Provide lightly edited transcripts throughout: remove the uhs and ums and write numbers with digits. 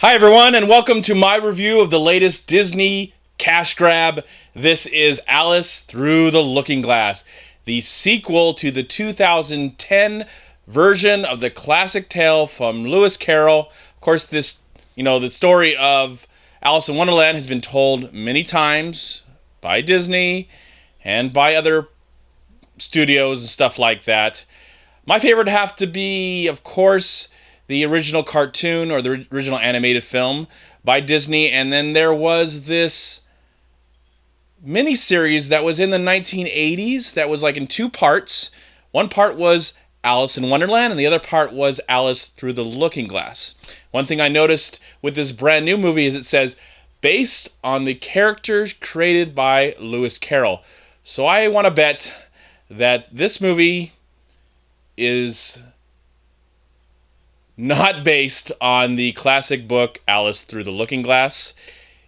Hi everyone, and welcome to my review of the latest Disney cash grab. This is Alice Through the Looking Glass, the sequel to the 2010 version of the classic tale from Lewis Carroll. Of course, the story of Alice in Wonderland has been told many times by Disney and by other studios and stuff like that. My favorite would have to be, of course, the original cartoon or the original animated film by Disney, and then there was this miniseries that was in the 1980s that was like in two parts. One part was Alice in Wonderland, and the other part was Alice Through the Looking Glass. One thing I noticed with this brand new movie is it says, based on the characters created by Lewis Carroll. So I want to bet that this movie is not based on the classic book Alice Through the Looking Glass.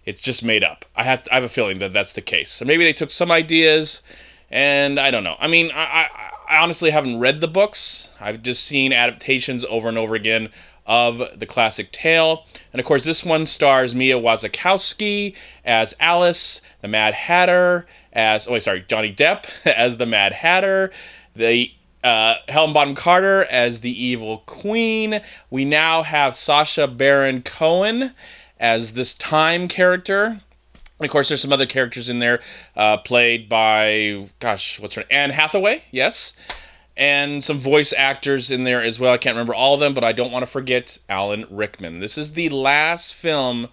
It's just made up. I have a feeling that that's the case. So maybe they took some ideas, and I don't know. I mean, I honestly haven't read the books. I've just seen adaptations over and over again of the classic tale. And of course, this one stars Mia Wasikowska as Alice, the Mad Hatter Johnny Depp as the Mad Hatter, Helen Bonham Carter as the Evil Queen. We now have Sacha Baron Cohen as this time character. And of course, there's some other characters in there played by, what's her name? Anne Hathaway, yes. And some voice actors in there as well. I can't remember all of them, but I don't want to forget Alan Rickman. This is the last film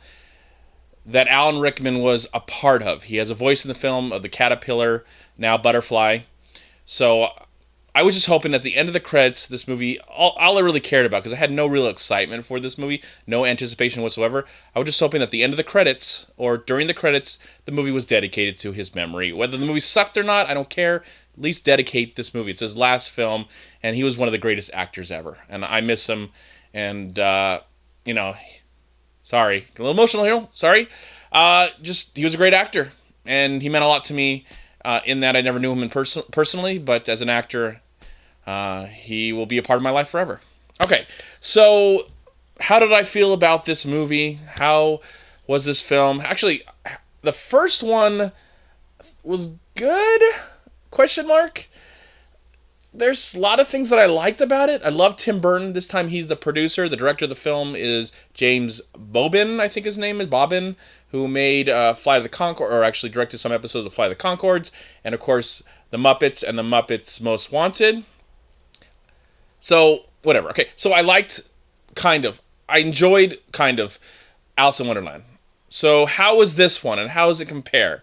that Alan Rickman was a part of. He has a voice in the film of the caterpillar, now butterfly. So I was just hoping at the end of the credits, this movie, all I really cared about, because I had no real excitement for this movie, no anticipation whatsoever. I was just hoping at the end of the credits, or during the credits, the movie was dedicated to his memory. Whether the movie sucked or not, I don't care. At least dedicate this movie. It's his last film, and he was one of the greatest actors ever. And I miss him, and, sorry. A little emotional here, sorry. He was a great actor, and he meant a lot to me. In that I never knew him personally, but as an actor, he will be a part of my life forever. Okay, so how did I feel about this movie? How was this film? Actually, the first one was good? Question mark. There's a lot of things that I liked about it. I love Tim Burton. This time he's the producer. The director of the film is James Bobin, I think his name is, Bobbin, who made Flight of the Conchords, or actually directed some episodes of Flight of the Conchords, and of course, The Muppets and The Muppets Most Wanted. So, whatever. Okay, so I enjoyed Alice in Wonderland. So how was this one, and how does it compare?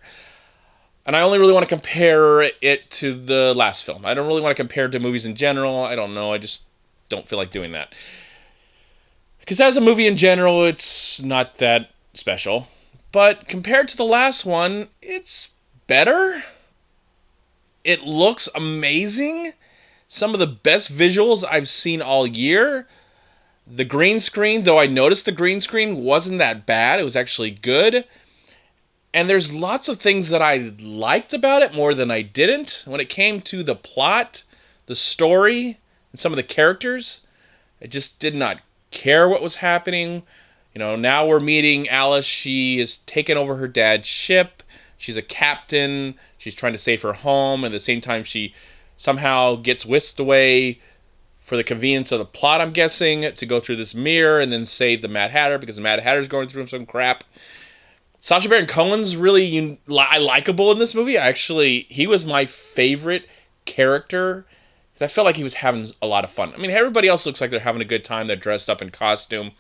And I only really want to compare it to the last film. I don't really want to compare it to movies in general. I don't know. I just don't feel like doing that. Because as a movie in general, it's not that special. But compared to the last one, it's better. It looks amazing. Some of the best visuals I've seen all year. The green screen, though I noticed the green screen wasn't that bad. It was actually good. And there's lots of things that I liked about it more than I didn't. When it came to the plot, the story, and some of the characters, I just did not care what was happening. Now we're meeting Alice. She is taken over her dad's ship. She's a captain. She's trying to save her home. And at the same time, she somehow gets whisked away for the convenience of the plot, I'm guessing, to go through this mirror and then save the Mad Hatter, because the Mad Hatter's going through some crap. Sacha Baron Cohen's really likable in this movie. He was my favorite character, because I felt like he was having a lot of fun. I mean, everybody else looks like they're having a good time. They're dressed up in costume.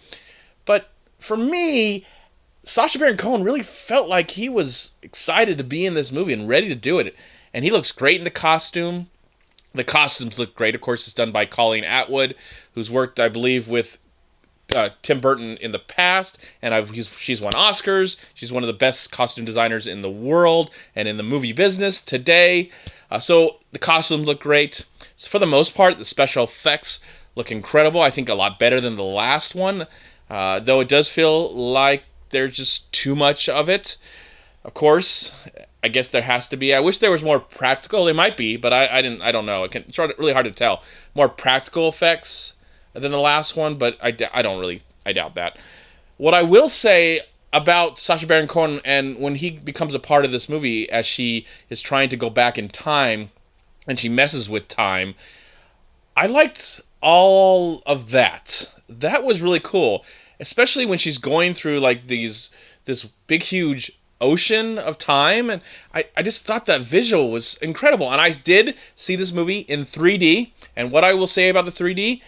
But for me, Sacha Baron Cohen really felt like he was excited to be in this movie and ready to do it. And he looks great in the costume. The costumes look great. Of course, it's done by Colleen Atwood, who's worked, I believe, with Tim Burton in the past, and she's won Oscars. She's one of the best costume designers in the world and in the movie business today. So the costumes look great. So for the most part, the special effects look incredible. I think a lot better than the last one, though it does feel like there's just too much of it. Of course, I guess there has to be. I wish there was more practical. There might be, but I don't know. It's really hard to tell. More practical effects than the last one, but I doubt that. What I will say about Sacha Baron Cohen and when he becomes a part of this movie as she is trying to go back in time and she messes with time, I liked all of that. That was really cool, especially when she's going through like this big huge ocean of time, and I just thought that visual was incredible. And I did see this movie in 3D, and what I will say about the 3D,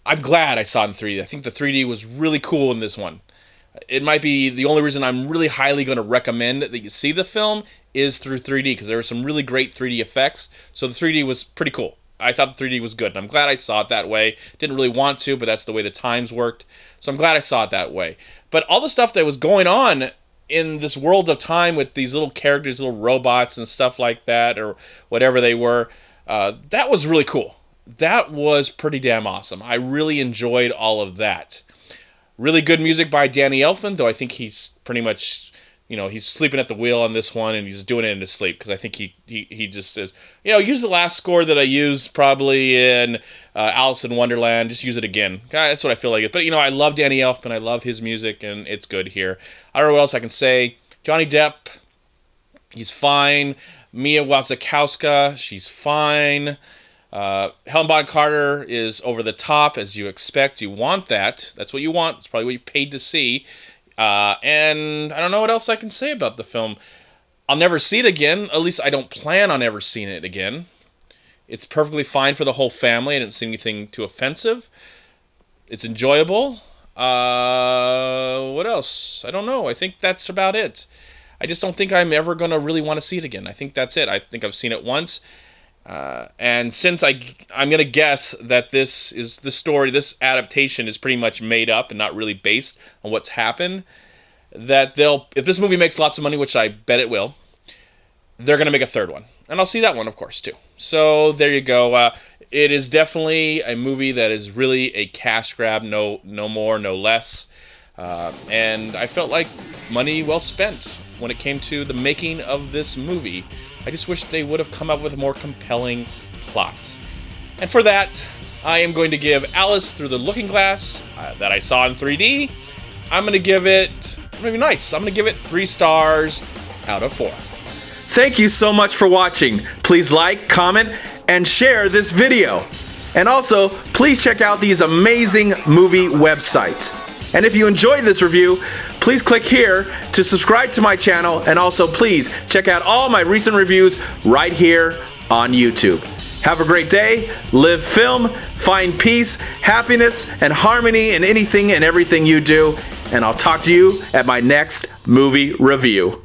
I'm glad I saw it in 3D. I think the 3D was really cool in this one. It might be the only reason I'm really highly going to recommend that you see the film is through 3D, because there were some really great 3D effects. So the 3D was pretty cool. I thought the 3D was good, and I'm glad I saw it that way. Didn't really want to, but that's the way the times worked. So I'm glad I saw it that way. But all the stuff that was going on in this world of time with these little characters, little robots and stuff like that, or whatever they were, that was really cool. That was pretty damn awesome. I really enjoyed all of that. Really good music by Danny Elfman, though I think he's pretty much, he's sleeping at the wheel on this one, and he's doing it in his sleep, because I think he just says, use the last score that I used probably in Alice in Wonderland, just use it again. That's what I feel like. But, I love Danny Elfman, I love his music, and it's good here. I don't know what else I can say. Johnny Depp, he's fine. Mia Wasikowska, she's fine. Helen Bonham Carter is over the top, as you expect. You want that. That's what you want. It's probably what you paid to see. And I don't know what else I can say about the film. I'll never see it again. At least I don't plan on ever seeing it again. It's perfectly fine for the whole family. I didn't see anything too offensive. It's enjoyable. What else? I don't know. I think that's about it. I just don't think I'm ever going to really want to see it again. I think that's it. I think I've seen it once. And since I'm going to guess that this is the story, this adaptation is pretty much made up and not really based on what's happened, that if this movie makes lots of money, which I bet it will, they're going to make a third one. And I'll see that one, of course, too. So there you go. It is definitely a movie that is really a cash grab, no more, no less. And I felt like money well spent when it came to the making of this movie. I just wish they would have come up with a more compelling plot. And for that, I am going to give Alice Through the Looking Glass, that I saw in 3D, I'm going to give it, maybe nice, I'm going to give it 3 stars out of 4. Thank you so much for watching. Please like, comment, and share this video. And also, please check out these amazing movie websites. And if you enjoyed this review, please click here to subscribe to my channel, and also please check out all my recent reviews right here on YouTube. Have a great day, live film, find peace, happiness, and harmony in anything and everything you do, and I'll talk to you at my next movie review.